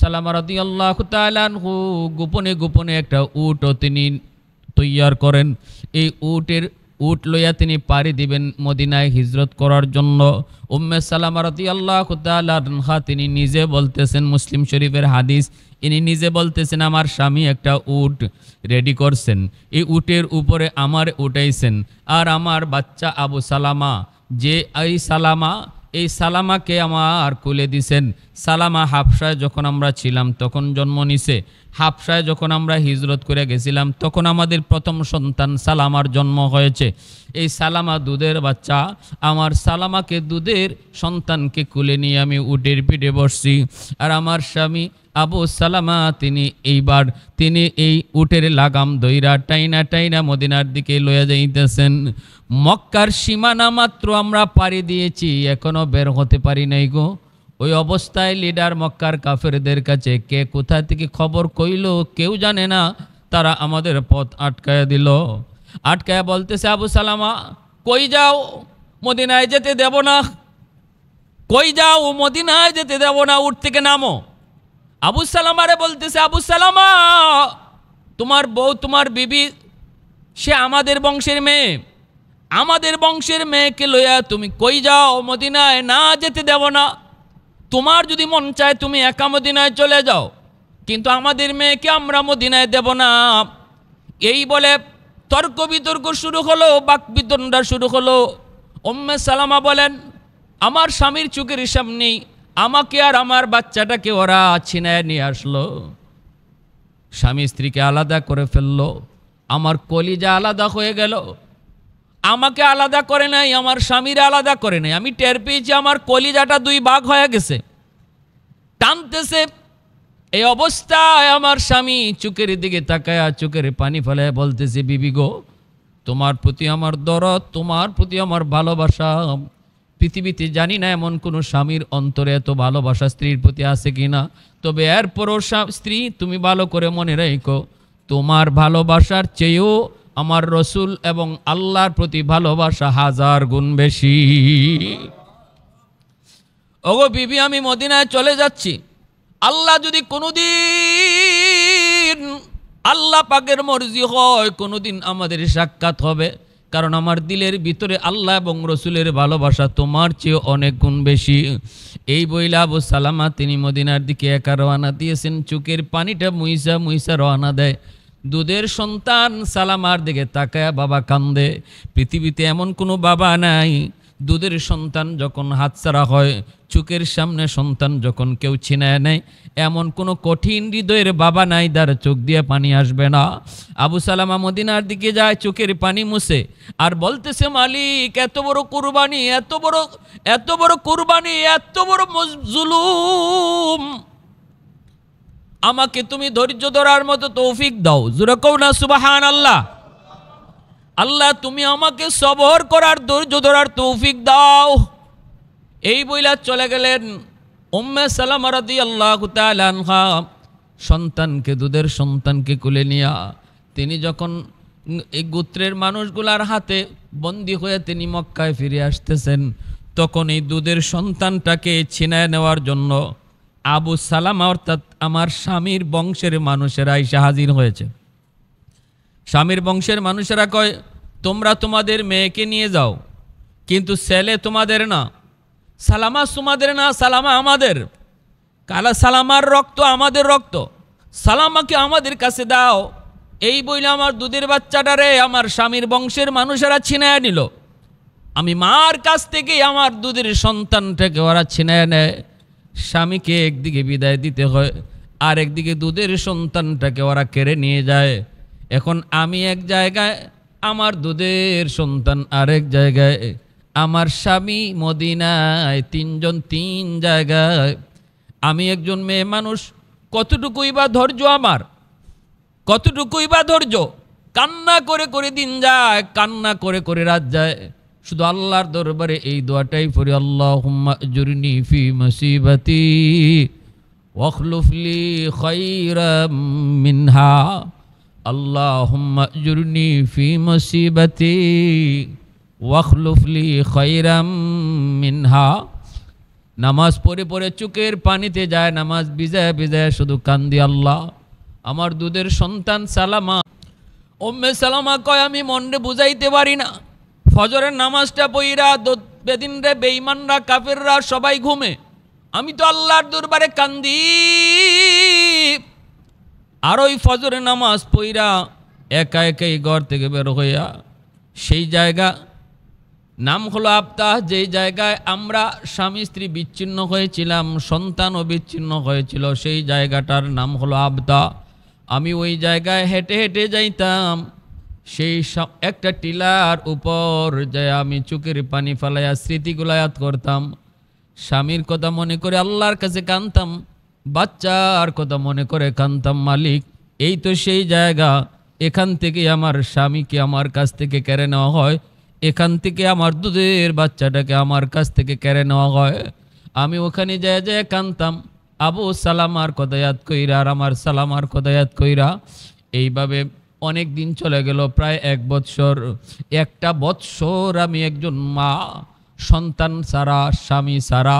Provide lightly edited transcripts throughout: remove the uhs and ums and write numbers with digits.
সালামা রাদিয়াল্লাহু তাআলা আনহু গোপনে গোপনে একটা উটও তিনি তৈয়ার করেন। এই উট লইয়া তিনি পাড়ি দিবেন মদিনায় হিজরত করার জন্য। উম্মে সালামা রাদিয়াল্লাহু তাআলা আনহা তিনি নিজে বলতেছেন, মুসলিম শরীফের হাদিস, ইনি নিজে বলতেছেন আমার স্বামী একটা উট রেডি করছেন, এই উটের উপরে আমার উঠাইছেন, আর আমার বাচ্চা আবু সালামা যে এই সালামাকে আমার কোলে দিছেন। সালামা হাবশায় যখন আমরা ছিলাম তখন জন্ম নিছে। হাবশায় যখন আমরা হিজরত করে গেছিলাম তখন আমাদের প্রথম সন্তান সালামার জন্ম হয়েছে। এই সালামা দুধের বাচ্চা, আমার সালামাকে দুধের সন্তানকে কোলে নিয়ে আমি উটের পিঠে বসছি, আর আমার স্বামী আবু সালামা তিনি এই উটের লাগাম দইরা টাইনা টাইনা মদিনার দিকে লইয়া যাইতেছেন। মক্কার সীমানা মাত্র আমরা পাড়ি দিয়েছি, এখনো বের হতে পারি নাই গো। ওই অবস্থায় লিডার মক্কার কাফেরদের কাছে কে কোথা থেকে খবর কইল কেউ জানে না, তারা আমাদের পথ আটকায়া দিল। আটকায়া বলতেছে, আবু সালামা কই যাও, মদিনায় যেতে দেব না। কই যাও, মদিনায় যেতে দেব না, উট থেকে নামো। আবু সালামারে বলতেছে, আবু সালামা তোমার বউ তোমার বিবি সে আমাদের বংশের মেয়ে, আমাদের বংশের মেয়েকে লইয়া তুমি কই যাও, মদিনায় না যেতে দেব না। তোমার যদি মন চায় তুমি একা মদিনায় চলে যাও, কিন্তু আমাদের মেয়েকে আমরা মদিনায় দেব না। এই বলে তর্ক বিতর্ক শুরু হলো, বাকবিতণ্ডা শুরু হলো। উম্মে সালামা বলেন, আমার স্বামীর চোখের সামনেই আমাকে আর আমার বাচ্চাটাকে ওরা ছিনায় নিয়ে আসলো, স্বামী স্ত্রীকে আলাদা করে ফেললো, আমার কলিজা আলাদা হয়ে গেল। আমাকে আলাদা করে নাই, আমার স্বামীর আলাদা করে নাই, আমি টের পেয়েছি আমার কলিজাটা দুই ভাগ হয়ে গেছে, টানতেছে। এই অবস্থায় আমার স্বামী চোখের দিকে তাকায়া চোখের পানি ফেলায় বলতেছে, বিবি গো তোমার প্রতি আমার দরদ, তোমার প্রতি আমার ভালোবাসা, পৃথিবীতে জানি না এমন কোনো স্বামীর অন্তরে এত ভালোবাসা স্ত্রীর প্রতি আছে কিনা, তবে এরপরও স্ত্রী তুমি ভালো করে মনে রেখো, তোমার ভালোবাসার চেয়েও আমার রসুল এবং আল্লাহর প্রতি ভালোবাসা 1000 গুণ বেশি। ওগো বিবি আমি মদিনায় চলে যাচ্ছি, আল্লাহ যদি কোনোদিন আল্লাহ পাকের মর্জি হয় কোনোদিন আমাদের সাক্ষাৎ হবে, কারণ আমার দিলের ভিতরে আল্লাহ এবং রসুলের ভালোবাসা তোমার চেয়ে অনেক গুণ বেশি। এই বইলা আবু সালামা তিনি মদিনার দিকে একা রওনা দিয়েছেন, চোখের পানিটা মুইসা মুইসা রওনা দেয়। দুধের সন্তান সালামার দিকে তাকায়া বাবা কান্দে। পৃথিবীতে এমন কোনো বাবা নাই, দুধের সন্তান যখন হাতছাড়া হয়, চোখের সামনে সন্তান যখন কেউ ছিনায় নেয়, এমন কোনো কঠিন হৃদয়ের বাবা নাই যার চোখ দিয়ে পানি আসবে না। আবু সালামা মদিনার দিকে যায়, চোখের পানি মুছে আর বলতেছে, মালিক এত বড় কুরবানি, এত বড় কুরবানি, এত বড় জুলুম, আমাকে তুমি ধৈর্য ধরার মতো তৌফিক দাও। জোরে কও না সুবহানাল্লাহ। আল্লাহ তুমি আমাকে সবর করার ধৈর্য ধরার তৌফিক দাও। এই বইলা চলে গেলেন উম্মে সালামা রাদিয়াল্লাহু তাআলা আনহা, সন্তানকে দুধের সন্তানকে কোলে নিয়া তিনি যখন এই গোত্রের মানুষগুলার হাতে বন্দী হয়ে তিনি মক্কায় ফিরে আসতেছেন, তখন এই দুধের সন্তানটাকে ছিনায় নেওয়ার জন্য আবু সালামা অর্থাৎ আমার স্বামীর বংশের মানুষেরা এসে হাজির হয়েছে। স্বামীর বংশের মানুষেরা কয়, তোমরা তোমাদের মেয়েকে নিয়ে যাও, কিন্তু ছেলে তোমাদের না, সালামা তোমাদের না, সালামা আমাদের, কালা সালামার রক্ত আমাদের রক্ত, সালামাকে আমাদের কাছে দাও। এই বইলে আমার দুধের বাচ্চাটারে আমার স্বামীর বংশের মানুষেরা ছিনায় নিল। আমি মার কাছ থেকে আমার দুধের সন্তানটাকে ওরা ছিনায় নেয়। স্বামীকে একদিকে বিদায় দিতে হয়, আর একদিকে দুধের সন্তানটাকে ওরা কেড়ে নিয়ে যায়। এখন আমি এক জায়গায়, আমার দুধের সন্তান আরেক জায়গায়, আমার স্বামী মদিনায়, তিনজন তিন জায়গায়। আমি একজন মেয়ে মানুষ, কতটুকুই বা ধৈর্য আমার, কতটুকুই বা ধৈর্য। কান্না করে করে দিন যায়, কান্না করে করে রাত যায়। শুধু আল্লাহর দরবারে এই দোয়াটাই পড়ি, আল্লাহুম্মা আজুরনি ফি মুসিবাতি ওয়াখলুফ লি খায়রাম মিনহা, আল্লাহুম্মা আজুরনি ফি মুসিবাতি ওয়াখলুফ লি খায়রাম মিনহা। নামাজ পড়ে পড়ে চোখের পানিতে যায়, নামাজ ভিজায় ভিজায় শুধু কান্দি, আল্লাহ আমার দুধের সন্তান সালামা। উম্মে সালামা কয় আমি মনরে বুঝাইতে পারি না, ফজরের নামাজটা পইরা বেদিন রে বেঈমানরা কাফেররা সবাই ঘুমে, আমি তো আল্লাহর দরবারে কান্দি। আর ওই ফজরের নামাজ পইরা একা একাই ঘর থেকে বের হইয়া সেই জায়গা নাম হলো আবতাহ, যেই জায়গায় আমরা স্বামী স্ত্রী বিচ্ছিন্ন হয়েছিলাম, সন্তানও বিচ্ছিন্ন হয়েছিল, সেই জায়গাটার নাম হলো আবতাহ। আমি ওই জায়গায় হেঁটে হেঁটে যাইতাম, সেই একটা টিলার উপর যায় আমি চোখের পানি ফেলাইয়া স্মৃতিগুলায়াত করতাম, স্বামীর কথা মনে করে আল্লাহর কাছে কাঁদতাম, বাচ্চার কথা মনে করে কাঁদতাম, মালিক এই তো সেই জায়গা, এখান থেকে আমার স্বামীকে আমার কাছ থেকে কেড়ে নেওয়া হয়, এখান থেকে আমার দুধের বাচ্চাটাকে আমার কাছ থেকে কেড়ে নেওয়া হয়। আমি ওখানে যায় যায় কাঁদতাম, আবু সালামার কথা ইয়াদ কইরা আর আমার সালামার কথা ইয়াদ কইরা। এইভাবে অনেক দিন চলে গেল, প্রায় 1 বৎসর। একটা বৎসর আমি একজন মা, সন্তান সারা, স্বামী সারা,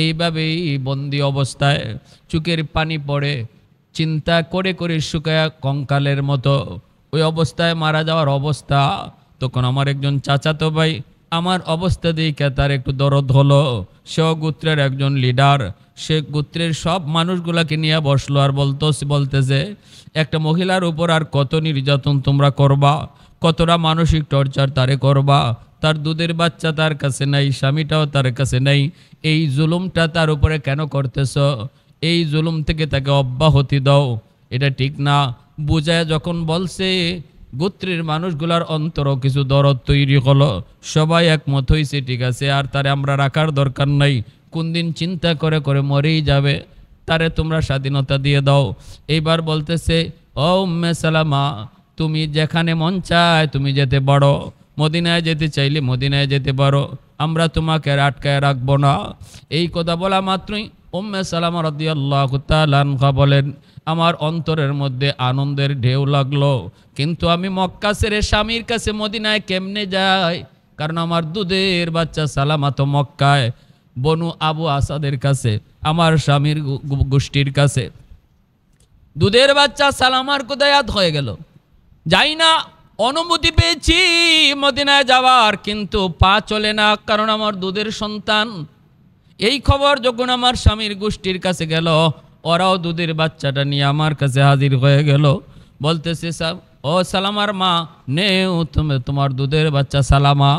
এইভাবেই বন্দি অবস্থায় চোখের পানি পড়ে, চিন্তা করে করে শুকায়া কঙ্কালের মতো ওই অবস্থায় মারা যাওয়ার অবস্থা। তখন আমার একজন চাচাতো ভাই আমার অবস্থা দেখে তার একটু দরদ হলো, সেও গোত্রের একজন লিডার, সে গোত্রের সব মানুষগুলাকে নিয়ে বসলো আর বলতেছে একটা মহিলার উপর আর কত নির্যাতন তোমরা করবা, কতটা মানসিক টর্চার তারে করবা, তার দুধের বাচ্চা তার কাছে নাই, স্বামীটাও তার কাছে নাই, এই জুলুমটা তার উপরে কেন করতেছ, এই জুলুম থেকে তাকে অব্যাহতি দাও, এটা ঠিক না। বুঝায় যখন বলছে, গোত্রের মানুষগুলার অন্তরও কিছু দরদ তৈরি হলো, সবাই একমত হয়েছে ঠিক আছে আর তারে আমরা রাখার দরকার নাই, কোন দিন চিন্তা করে করে মরেই যাবে, তারে তোমরা স্বাধীনতা দিয়ে দাও। এইবার বলতেছে, ও উম্মে সালামা তুমি যেখানে মন চায় তুমি যেতে পারো, মদিনায় যেতে চাইলে মদিনায় যেতে পারো, আমরা তোমাকে আটকায় রাখবো না। এই কথা বলা মাত্রই উম্মে সালামা রাদিয়াল্লাহু তাআলা আনহা বলেন, আমার অন্তরের মধ্যে আনন্দের ঢেউ লাগলো, কিন্তু আমি মক্কা ছেড়ে স্বামীর কাছে মদিনায় কেমনে যাই, কারণ আমার দুধের বাচ্চা সালামা তো মক্কায় বনু আবু আসাদের কাছে, আমার স্বামীর গোষ্ঠীর কাছে। দুধের বাচ্চা সালামার কোদায়াত হয়ে গেল, যাই না, অনুমতি পেয়েছি মদিনায় যাওয়ার, কিন্তু পা চলে না, কারণ আমার দুধের সন্তান। এই খবর যখন আমার স্বামীর গোষ্ঠীর কাছে গেল, ওরাও দুধের বাচ্চাটা নিয়ে আমার কাছে হাজির হয়ে গেল, বলতেছে ও সালামার মা নেও তুমি তোমার দুধের বাচ্চা সালামা,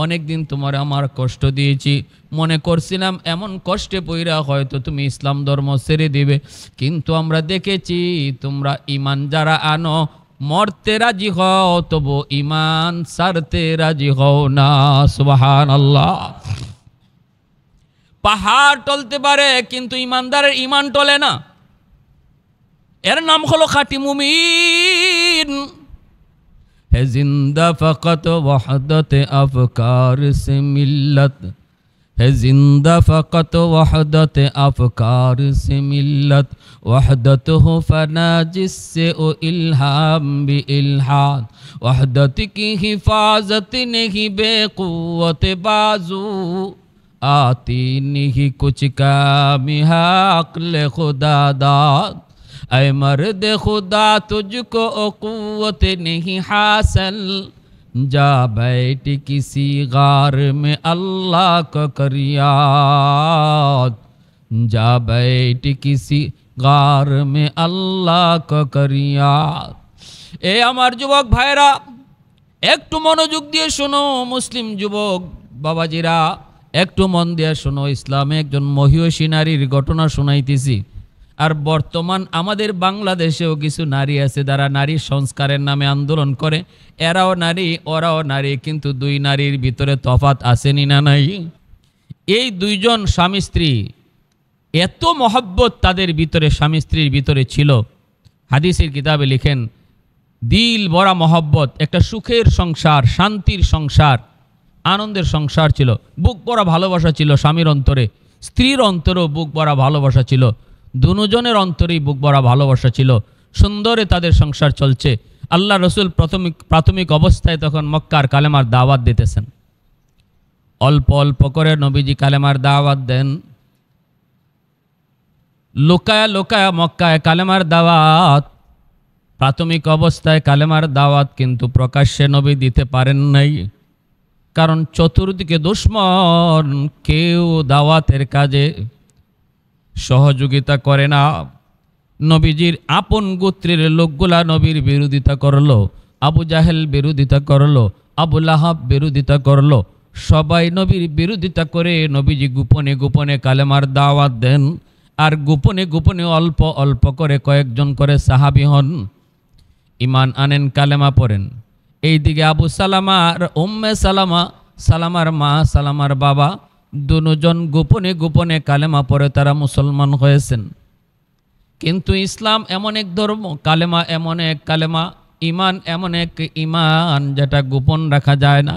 অনেক দিন তোমার আমার কষ্ট দিয়েছি, মনে করছিলাম এমন কষ্টে পইরা হয়তো তুমি ইসলাম ধর্ম ছেড়ে দিবে, কিন্তু আমরা দেখেছি তোমরা ইমান যারা আনো মরতে রাজি হও, তবু ইমান ছাড়তে রাজি হও না। সুবহানাল্লাহ। পাহাড় টলতে পারে কিন্তু ইমানদারের ইমান টলে না, এর নাম হলো খাঁটি মুমিন। है जिंदा फ़क़त वहदत अफ़कार से मिल्लत, है जिंदा फ़क़त वहदत अफ़कार से मिल्लत, वहदत हो फ़ना जिससे ओ इल्हाम भी इल्हाद, वहदत की हिफाजत नहीं बेक़ुव्वत बाजू, आती नहीं कुछ काम है अक़्ल खुदा दाद, ऐ मर्द खुदा तुझको क़ुव्वत नहीं हासिल, जा बैठ किसी गार में अल्लाह का कर याद, जा बैठ किसी गार में अल्लाह का कर याद। ए আমার যুবক ভাইরা একটু মনোযোগ দিয়ে শোনো, মুসলিম যুবক বাবাজিরা একটু মন দিয়ে শোনো, ইসলামে একজন মহিয়সী নারীর ঘটনা শোনাইতেছি। আর বর্তমান আমাদের বাংলাদেশেও কিছু নারী আছে যারা নারী সংস্কারের নামে আন্দোলন করে, এরাও নারী ওরাও নারী, কিন্তু দুই নারীর ভিতরে তফাৎ আসেনি না নাই? এই দুইজন স্বামী স্ত্রী এত মহব্বত তাদের ভিতরে স্বামী স্ত্রীর ভিতরে ছিল, হাদিসের কিতাবে লিখেন দিল ভরা মহব্বত, একটা সুখের সংসার, শান্তির সংসার, আনন্দের সংসার ছিল, বুক ভরা ভালোবাসা ছিল স্বামীর অন্তরে, স্ত্রীর অন্তরেও বুক ভরা ভালোবাসা ছিল, দুজনের অন্তরেই বুক ভরা ভালোবাসা ছিল, সুন্দরে তাদের সংসার চলছে। আল্লাহ রসুল প্রাথমিক অবস্থায় তখন মক্কার কালেমার দাওয়াত দিতেছেন, অল্প অল্প করে নবীজি কালেমার দাওয়াত দেন। লুকায়া লুকায়া মক্কায় কালেমার দাওয়াত, প্রাথমিক অবস্থায় কালেমার দাওয়াত কিন্তু প্রকাশ্যে নবী দিতে পারেন নাই, কারণ চতুর্দিকে দুশমন, কেউ দাওয়াতের কাজে সহযোগিতা করে না। নবীজির আপন গোত্রের লোকগুলা নবীর বিরোধিতা করলো, আবু জাহেল বিরোধিতা করলো, আবু লাহাব বিরোধিতা করলো, সবাই নবীর বিরোধিতা করে নবীজি গোপনে গোপনে কালেমার দাওয়াত দেন, আর গোপনে গোপনে অল্প অল্প করে কয়েকজন করে সাহাবী হন, ইমান আনেন, কালেমা পড়েন। এইদিকে আবু সালামা আর উম্মে সালামা, সালামার মা সালামার বাবা, দুজন গোপনে গোপনে কালেমা পড়ে তারা মুসলমান হয়েছেন। কিন্তু ইসলাম এমন এক ধর্ম, কালেমা এমন এক কালেমা, ইমান এমন এক ইমান যেটা গোপন রাখা যায় না।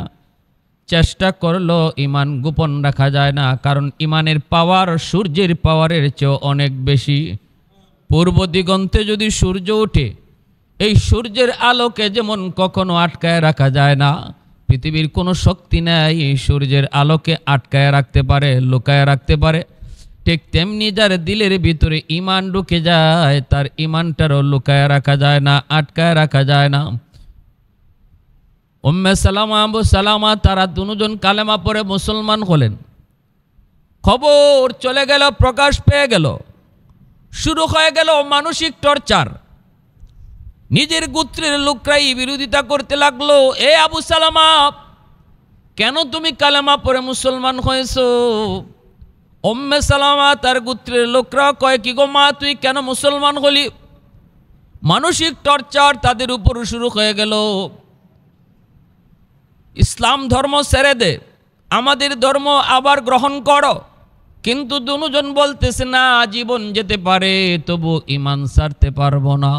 চেষ্টা করলো ইমান গোপন রাখা যায় না, কারণ ইমানের পাওয়ার সূর্যের পাওয়ারের চেয়ে অনেক বেশি। পূর্ব দিগন্তে যদি সূর্য ওঠে, এই সূর্যের আলোকে যেমন কখনো আটকায় রাখা যায় না, পৃথিবীর কোনো শক্তি নেই এই সূর্যের আলোকে আটকায় রাখতে পারে, লুকায় রাখতে পারে। ঠিক তেমনি যার দিলের ভিতরে ইমান ঢুকে যায়, তার ইমানটারও লুকায় রাখা যায় না, আটকায় রাখা যায় না। উম্মে সালামা, আবু সালামা, তারা দুজন কালেমা পড়ে মুসলমান হলেন। খবর চলে গেল, প্রকাশ পেয়ে গেল, শুরু হয়ে গেল মানসিক টর্চার। নিজের গোত্রের লোকরাই বিরোধিতা করতে লাগলো, এ আবু সালামা, কেন তুমি কালেমা পড়ে মুসলমান হয়েছো? উম্মে সালামা তার গোত্রের লোকরা কয়, কি গো মা, তুই কেন মুসলমান হলি? মানসিক টর্চার তাদের উপর শুরু হয়ে গেল। ইসলাম ধর্ম ছেড়ে দে, আমাদের ধর্ম আবার গ্রহণ করো। কিন্তু দুজন বলতেছে, না, জীবন যেতে পারে তবু ইমান ছাড়তে পারবো না।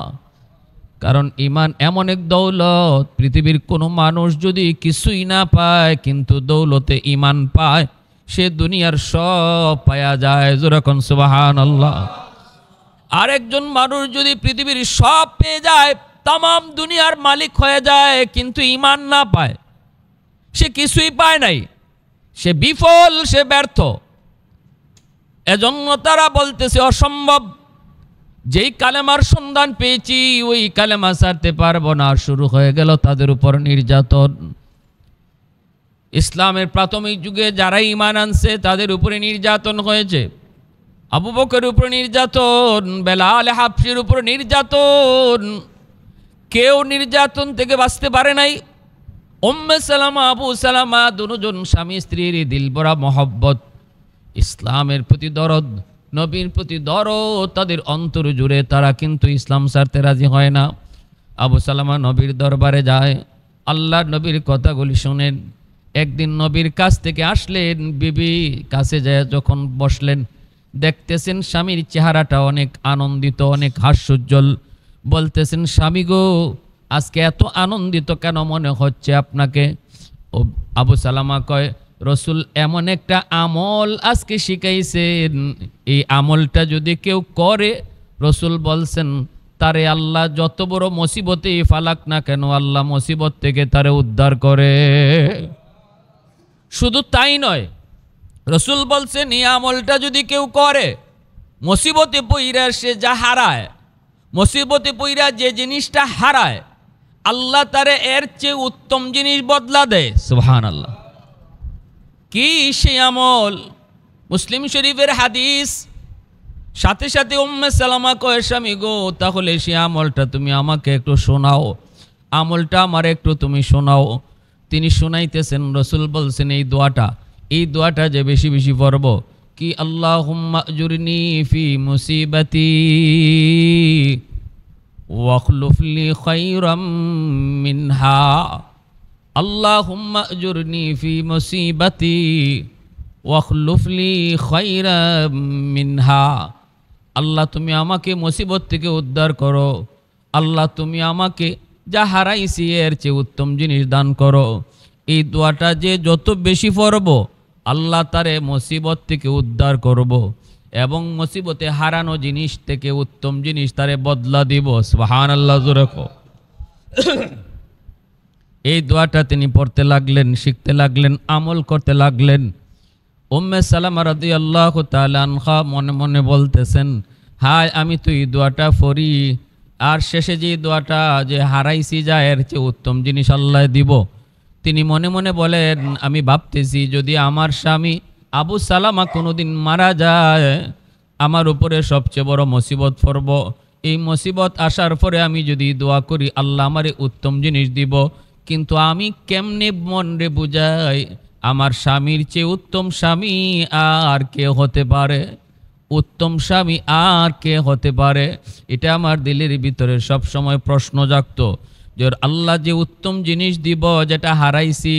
কারণ ইমান এমন এক দৌলত, পৃথিবীর কোনো মানুষ যদি কিছুই না পায় কিন্তু দৌলতে ইমান পায়, সে দুনিয়ার সব পায়া যায়। যেরকম সুবহানাল্লাহ। আরেকজন মানুষ যদি পৃথিবীর সব পেয়ে যায়, তামাম দুনিয়ার মালিক হয়ে যায়, কিন্তু ইমান না পায়, সে কিছুই পায় নাই, সে বিফল, সে ব্যর্থ। এজন্য তারা বলতেছে অসম্ভব, যেই কালেমার সন্ধান পেয়েছি ওই কালেমা ছাড়তে পারবো না। শুরু হয়ে গেল তাদের উপর নির্যাতন। ইসলামের প্রাথমিক যুগে যারা ঈমান আনছে তাদের উপরে নির্যাতন হয়েছে। আবু বকরের উপর নির্যাতন, বেলাল হাবশির উপর নির্যাতন, কেউ নির্যাতন থেকে বাঁচতে পারে নাই। উম্মে সালামা, আবু সালামা, দুজন স্বামী স্ত্রীর দিলভরা মহব্বত, ইসলামের প্রতি দরদ, নবীর প্রতি দরদ, তাদের অন্তর জুড়ে তারা কিন্তু ইসলাম ছাড়তে রাজি হয় না। আবু সালামা নবীর দরবারে যায়, আল্লাহ নবীর কথাগুলি শোনেন। একদিন নবীর কাছ থেকে আসলেন, বিবি কাছে যায় যখন বসলেন, দেখতেছেন স্বামীর চেহারাটা অনেক আনন্দিত, অনেক হাস্যোজ্জ্বল। বলতেছেন, স্বামী গো, আজকে এত আনন্দিত কেন মনে হচ্ছে আপনাকে? ও আবু সালামা কয়, রসুল এমন একটা আমল আজকে শিখাইছেন, এই আমলটা যদি কেউ করে, রসুল বলছেন তারে আল্লাহ যত বড় মুসিবতে ফালাক না কেন, আল্লাহ মুসিবত থেকে তারে উদ্ধার করে। শুধু তাই নয়, রসুল বলছেন এই আমলটা যদি কেউ করে, মুসিবতে পইরা সে যা হারায়, মুসিবতে পইরা যে জিনিসটা হারায়, আল্লাহ তারে এর চেয়ে উত্তম জিনিস বদলা দেয়। সুবহানাল্লাহ। কি সেই আমল? মুসলিম শরীফের হাদিস। সাথে সাথে উম্মে সালামা কয়, স্বামী গো, তাহলে সেই আমলটা তুমি আমাকে একটু শোনাও, আমলটা আমার একটু তুমি শোনাও। তিনি শোনাইতেছেন, রসুল বলছেন এই দোয়াটা যে বেশি বেশি পড়ব, কি আল্লাহুম্মা আজুরনি ফি মুসিবাতি ওয়াখলুফ লি খায়রাম মিনহা। আল্লাহুম্মা আজুরনি ফি মুসিবাতি ওয়াখলুফ লি খায়রাম মিনহা। আল্লাহ তুমি আমাকে মুসিবত থেকে উদ্ধার করো, আল্লাহ তুমি আমাকে যা হারাইছি এর চেয়ে উত্তম জিনিস দান করো। এই দোয়াটা যে যত বেশি পড়ব, আল্লাহ তারে মুসিবত থেকে উদ্ধার করব এবং মুসিবতে হারানো জিনিস থেকে উত্তম জিনিস তারে বদলা দিব। সুবহানাল্লাহ। এই দোয়াটা তিনি পড়তে লাগলেন, শিখতে লাগলেন, আমল করতে লাগলেন। উম্মে সালামা রাদিয়াল্লাহু তাআলা আনহা মনে মনে বলতেছেন, হায় আমি তো এই দোয়াটা পড়ি, আর শেষে যে দোয়াটা যে হারাইছি যা এর চেয়ে উত্তম জিনিস আল্লাহ দিব। তিনি মনে মনে বলেন, আমি ভাবতেছি যদি আমার স্বামী আবু সালামা কোনোদিন মারা যায়, আমার উপরে সবচেয়ে বড় মুসিবত পড়ব। এই মুসিবত আসার পরে আমি যদি দোয়া করি আল্লাহ আমারে উত্তম জিনিস দিব, কিন্তু আমি কেমনে মনরে বুঝাই আমার স্বামীর চেয়ে উত্তম স্বামী আর কে হতে পারে? উত্তম স্বামী আর কে হতে পারে? এটা আমার দিলের ভিতরে সব সময় প্রশ্ন জাগতো যে আল্লাহ যে উত্তম জিনিস দিব যেটা হারাইছি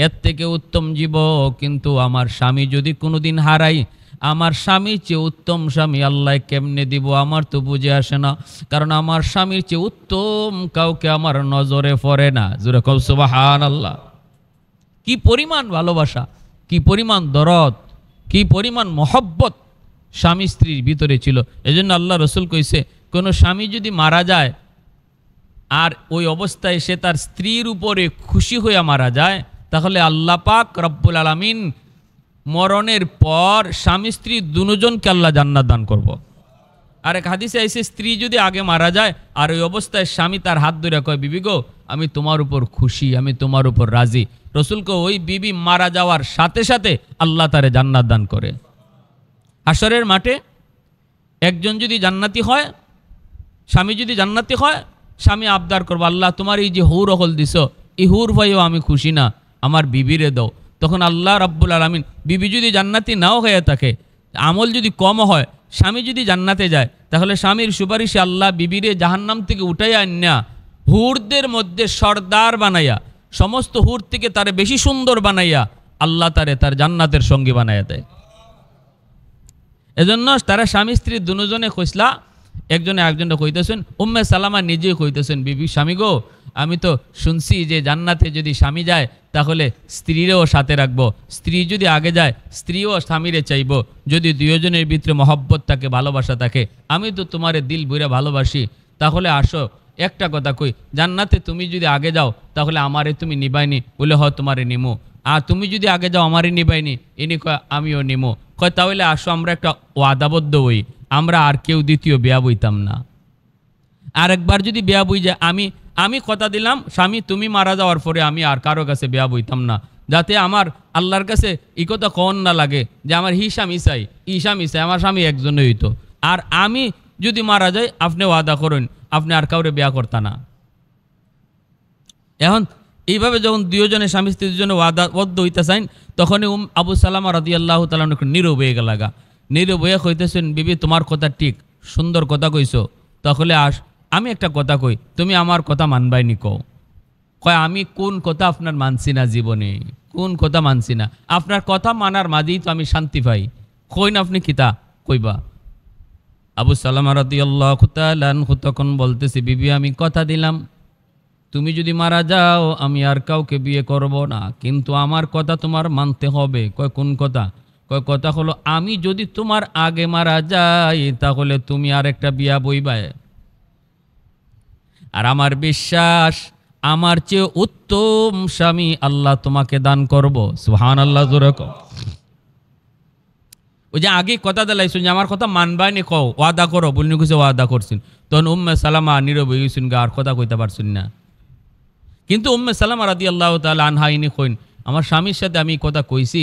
এর থেকে উত্তম জীব, কিন্তু আমার স্বামী যদি কোনোদিন হারাই, আমার স্বামীর চেয়ে উত্তম স্বামী আল্লাহ কেমনে দিব? আমার তো বুঝে আসে না, কারণ আমার স্বামীর চেয়ে উত্তম কাউকে আমার নজরে পড়ে না। জোরে কও সুবহানাল্লাহ। কি পরিমাণ ভালোবাসা, কি পরিমাণ দরদ, কি পরিমাণ মহব্বত স্বামী স্ত্রীর ভিতরে ছিল। এজন্য আল্লাহ রসুল কইছে, কোনো স্বামী যদি মারা যায় আর ওই অবস্থায় সে তার স্ত্রীর উপরে খুশি হইয়া মারা যায়, তাহলে আল্লাহ পাক রব্বুল আলামিন মরণের পর স্বামী স্ত্রী দুজনকে আল্লাহ জান্নাত দান করব। আর এক হাদিসে আইছে, স্ত্রী যদি আগে মারা যায় আর ওই অবস্থায় স্বামী তার হাত ধরে কয়, বিবি গো আমি তোমার উপর খুশি, আমি তোমার উপর রাজি, রসুলকে ওই বিবি মারা যাওয়ার সাথে সাথে আল্লাহ তারে জান্নাত দান করে। হাসরের মাঠে একজন যদি জান্নাতি হয়, স্বামী যদি জান্নাতি হয়, স্বামী আবদার করবো, আল্লাহ তোমার এই যে হুর অকল দিছ, এই হুর ভাইও আমি খুশি না, আমার বিবিরে দাও। তখন আল্লাহ রাব্বুল আলামিন, বিবি যদি জান্নাতি নাও হয়ে থাকে, আমল যদি কম হয়, স্বামী যদি জান্নাতে যায়, তাহলে স্বামীর সুপারিশে আল্লাহ বিবিরে জাহান্নাম থেকে উঠাইয়া আন্যা হুরদের মধ্যে সর্দার বানাইয়া, সমস্ত হুর থেকে তারে বেশি সুন্দর বানাইয়া আল্লাহ তারে তার জান্নাতের সঙ্গী বানাইয়া দেয়। এজন্য তারা স্বামী স্ত্রী দুজনে কইসলা, একজনে একজনটা কইতেছেন, উম্মে সালামা নিজেই কইতেছেন, বিবি স্বামী গো আমি তো শুনছি যে জান্নাতে যদি স্বামী যায় তাহলে স্ত্রীরেও সাথে রাখবো, স্ত্রী যদি আগে যায় স্ত্রীও স্বামীরে চাইব, যদি দুজনের ভিতরে মহব্বত থাকে, ভালোবাসা থাকে, আমি তো তোমারে দিল বইরা ভালোবাসি, তাহলে আসো একটা কথা কই, জান্নাতে তুমি যদি আগে যাও তাহলে আমারে তুমি নিবাইনি? বলে হ তোমারে নিমো। আর তুমি যদি আগে যাও আমারে নিবাইনি? ইনি কয় আমিও নিমো। কয় তাহলে আসো আমরা একটা ওয়াদাবদ্ধ হই, আমরা আর কেউ দ্বিতীয় বিয়া বইতাম না। আর একবার যদি বিয়া বই যায়, আমি কথা দিলাম স্বামী তুমি মারা যাওয়ার পরে আমি আর কারো কাছে বিয়া বইতাম না, যাতে আমার আল্লাহর কাছে এই কথা কন না লাগে যে আমার হিসাম ইসাই আমার স্বামী একজনই হইতো। আর আমি যদি মারা যাই আপনি ওয়াদা করুন আপনি আর কাউরে বিয়া করতা না। এখন এইভাবে যখন দুজনে স্বামী স্ত্রী দুজনে ওয়াদাবদ্ধ হইতে চাইন, তখনই আবু সালামা রাদিয়াল্লাহু তাআলা নীরব হয়ে গেলাগা। নীরব হয়ে কইতেছেন, বিবি তোমার কথা ঠিক, সুন্দর কথা কইছো, তাহলে আমি একটা কথা কই, তুমি আমার কথা মানবাইনি? কয় আমি কোন কথা আপনার মানছি না জীবনে, কোন কথা মানছি না? আপনার কথা মানার মাঝেই তো আমি শান্তি পাই। কই না আপনি কিতা কইবা? আবু সালামা রাদিয়াল্লাহু তাআলা আনহু তখন বলতেছে, বিবি আমি কথা দিলাম তুমি যদি মারা যাও আমি আর কাউকে বিয়ে করব না, কিন্তু আমার কথা তোমার মানতে হবে। কয় কোন কথা? কয় কথা হলো আমি যদি তোমার আগে মারা যাই তাহলে তুমি আর একটা বিয়া বইবাই, আর আমার বিশ্বাস আমার চেয়ে উত্তম স্বামী আল্লাহ তোমাকে দান করব। সুবহানাল্লাহ জোরে কও। ওই যে আগে কথা দিলাইছেন যে আমার কথা মানবাই নি, কও ওয়াদা করো, বলনি কিছু ওয়াদা করছেন। তখন উম্মে সালামা নীরব হয়ে গেছেন, আর কথা কইতে পারছেন না। কিন্তু উম্মে সালামা রাদিয়াল্লাহু তাআলা আনহা ইনি কইন, আমার স্বামীর সাথে আমি কথা কইছি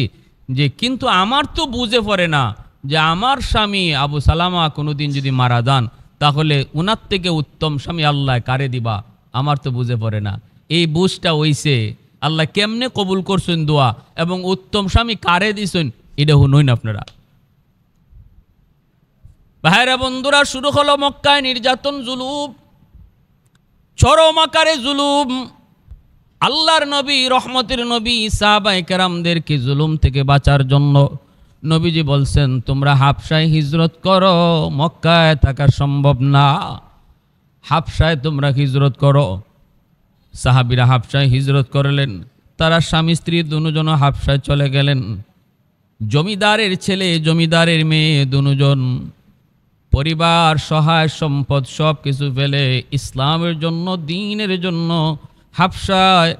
যে কিন্তু আমার তো বুঝে পড়ে না যে আমার স্বামী আবু সালামা কোনোদিন যদি মারা যান তাহলে উনার থেকে উত্তম স্বামী আল্লাহ কারে দিবা, আমার তো বুঝে পড়ে না। এই বুঝটা হইছে আল্লাহ কেমনে কবুল করছেন দোয়া এবং উত্তম স্বামী কারে দিছেন এটা শুনুন আপনারা। ভাইরা বন্ধুরা, শুরু হলো মক্কায় নির্যাতন, জুলুম, চরম আকারে জুলুম। আল্লাহর নবী, রহমতের নবী, সাহাবায়ে কেরামদেরকে জুলুম থেকে বাঁচার জন্য নবীজি বলছেন তোমরা হাবশায় হিজরত করো, মক্কায় থাকা সম্ভব না, হাবশায় তোমরা হিজরত করো। সাহাবীরা হাবশায় হিজরত করলেন, তারা স্বামী স্ত্রী দুজন হাবশায় চলে গেলেন। জমিদারের ছেলে জমিদারের মেয়ে দুজন, পরিবার সহায় সম্পদ সব কিছু ফেলে ইসলামের জন্য, দ্বীনের জন্য হাবশায়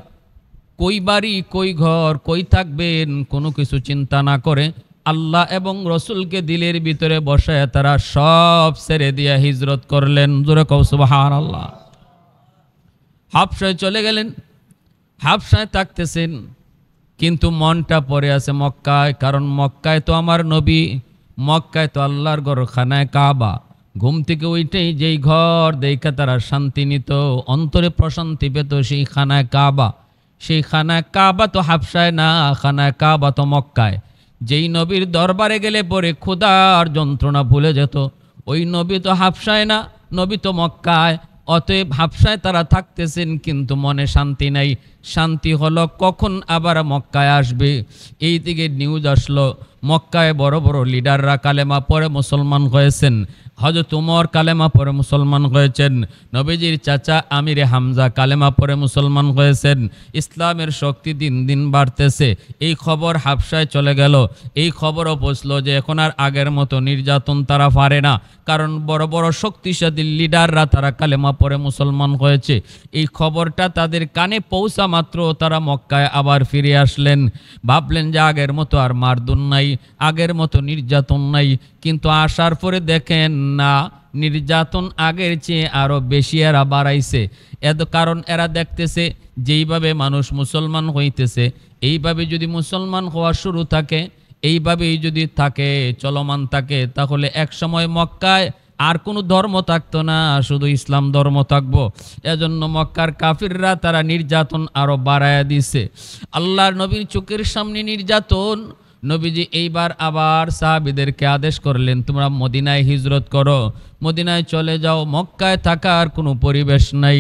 কই বাড়ি কই ঘর কই থাকবেন কোনো কিছু চিন্তা না করে আল্লাহ এবং রসুলকে দিলের ভিতরে বসায় তারা সব ছেড়ে দিয়ে হিজরত করলেন। জোরে কও সুবহানাল্লাহ। হাবশায় চলে গেলেন। হাবশায় থাকতেছেন, কিন্তু মনটা পড়ে আছে মক্কায়, কারণ মক্কায় তো আমার নবী, মক্কায় তো আল্লাহর ঘর খানায় কাবা। ঘুম থেকে ওইটাই যেই ঘর দেখা তারা শান্তি নিত, অন্তরে প্রশান্তি পেত, সেই খানায় কাবা। সেই খানায় কাবা তো হাবশায় না, খানায় কাবা তো মক্কায়। যেই নবীর দরবারে গেলে পরে ক্ষুধার যন্ত্রণা ভুলে যেত, ওই নবী তো হাবশায় না, নবী তো মক্কায়। অতএব হাবশায় তারা থাকতেছেন, কিন্তু মনে শান্তি নাই। শান্তি হলো কখন আবার মক্কায় আসবে। এই দিকে নিউজ আসলো, মক্কায় বড় বড় লিডাররা কালেমা পড়ে মুসলমান হয়েছেন। হযরত উমর কালেমা পড়ে মুসলমান হয়েছেন। নবীজির চাচা আমিরে হামজা কালেমা পড়ে মুসলমান হয়েছেন। ইসলামের শক্তি দিন দিন বাড়তেছে। এই খবর হাবশায় চলে গেল। এই খবরও পৌঁছলো যে এখন আর আগের মতো নির্যাতন তারা পারে না, কারণ বড় বড় শক্তিশালী লিডাররা তারা কালেমা পড়ে মুসলমান হয়েছে। এই খবরটা তাদের কানে পৌঁছা মাত্র তারা মক্কায় আবার ফিরে আসলেন। ভাবলেন যে আগের মতো আর মারধর নাই, আগের মতো নির্যাতন নাই। কিন্তু আসার পরে দেখেন না, নির্যাতন আগের চেয়ে আরও বেশি এরা বাড়াইছে। কারণ এরা দেখতেছে যেইভাবে মানুষ মুসলমান হইতেছে, এইভাবে যদি মুসলমান হওয়া শুরু থাকে, এইভাবেই যদি থাকে, চলমান থাকে, তাহলে এক সময় মক্কায় আর কোনো ধর্ম থাকতো না, শুধু ইসলাম ধর্ম থাকবো। এজন্য মক্কার কাফিররা তারা নির্যাতন আরো বাড়ায়া দিছে। আল্লাহর নবীর চোখের সামনে নির্যাতন। নবীজি এইবার আবার সাহাবীদেরকে আদেশ করলেন, তোমরা মদিনায় হিজরত করো, মদিনায় চলে যাও। মক্কায় থাকার কোনো পরিবেশ নাই,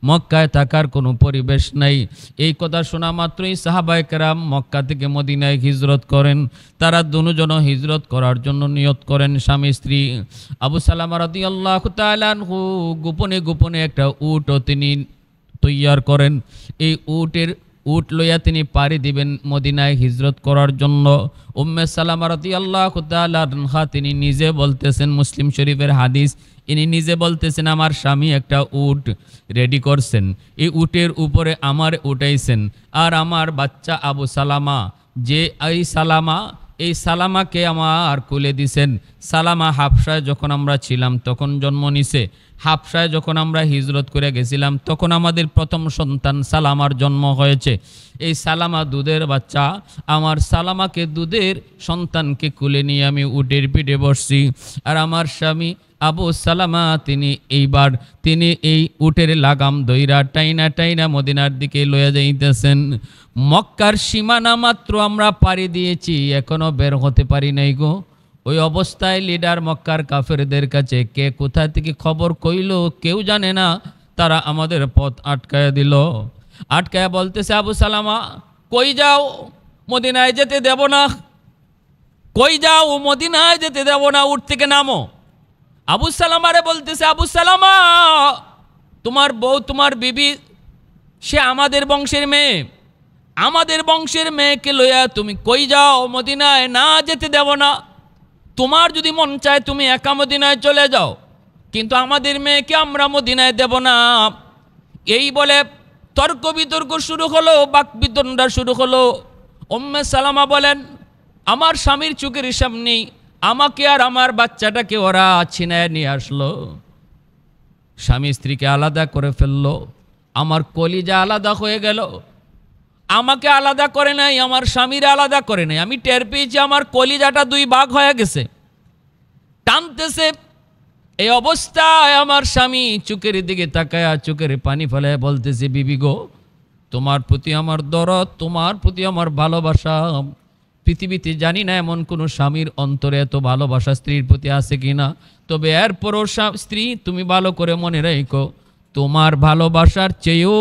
মক্কায় থাকার কোনো পরিবেশ নাই। এই কথা শোনা মাত্রই সাহাবায়ে কেরাম মক্কা থেকে মদিনায় হিজরত করেন। তারা দুজন হিজরত করার জন্য নিয়ত করেন, স্বামী স্ত্রী। আবু সালামা রাদিয়াল্লাহু তাআলা আনহু গোপনে গোপনে একটা উটও তিনি তৈয়ার করেন। এই উট লইয়া তিনি পাড়ি দিবেন মদিনায় হিজরত করার জন্য। উম্মে সালামা রাদিয়াল্লাহু তাআলা আনহা তিনি নিজে বলতেছেন, মুসলিম শরীফের হাদিস, ইনি নিজে বলতেছেন আমার স্বামী একটা উট রেডি করছেন, এই উটের উপরে আমার উঠাইছেন, আর আমার বাচ্চা আবু সালামা, যে এই সালামাকে আমার কোলে দিছেন। সালামা হাবশায় যখন আমরা ছিলাম তখন জন্ম নিছে। হাবশায় যখন আমরা হিজরত করে গেছিলাম তখন আমাদের প্রথম সন্তান সালামার জন্ম হয়েছে। এই সালামা দুধের বাচ্চা, আমার সালামাকে দুধের সন্তানকে কোলে নিয়ে আমি উটের পিঠে বসছি। আর আমার স্বামী আবু সালামা তিনি এই উটের লাগাম দইরা টাইনা টাইনা মদিনার দিকে লইয়া যাইতেছেন। মক্কার সীমানা মাত্র আমরা পাড়ি দিয়েছি, এখনো বের হতে পারি নাই গো। ওই অবস্থায় লিডার মক্কার কাফেরদের কাছে কে কোথা থেকে খবর কইল কেউ জানে না, তারা আমাদের পথ আটকায়া দিল। আটকায়া বলতেছে, আবু সালামা কই যাও, মদিনায় যেতে দেব না। কই যাও, মদিনায় যেতে দেব না, উঠ থেকে নামো। আবু সালামারে বলতেছে, আবু সালামা তোমার বউ, তোমার বিবি, সে আমাদের বংশের মেয়ে, আমাদের বংশের মেয়েকে লইয়া তুমি কই যাও, মদিনায় না যেতে দেব না। তোমার যদি মন চায় তুমি একা মদিনায় চলে যাও, কিন্তু আমাদের মেয়েকে আমরা মদিনায় দেব না। এই বলে তর্ক বিতর্ক শুরু হলো, বাকবিতণ্ডা শুরু হলো। উম্মে সালামা বলেন, আমার স্বামীর চোখের সামনেই আমাকে আর আমার বাচ্চাটাকে ওরা ছিনায় নিয়ে আসলো, স্বামী স্ত্রীকে আলাদা করে ফেললো, আমার কলিজা আলাদা হয়ে গেল। আমাকে আলাদা করে নাই, আমার স্বামীর আলাদা করে নাই। আমি টের পেয়েছি আমার কলিজাটা দুই ভাগ হয়ে গেছে, টানতেছে। এই অবস্থায় আমার স্বামী চোখের দিকে তাকায়া চোখের পানি ফেলায় বলতেছে, বিবি গো, তোমার প্রতি আমার দরদ, তোমার প্রতি আমার ভালোবাসা, পৃথিবীতে জানি না এমন কোনো স্বামীর অন্তরে এত ভালোবাসা স্ত্রীর প্রতি আছে কিনা। তবে এরপরও স্ত্রী তুমি ভালো করে মনে রেখো, তোমার ভালোবাসার চেয়েও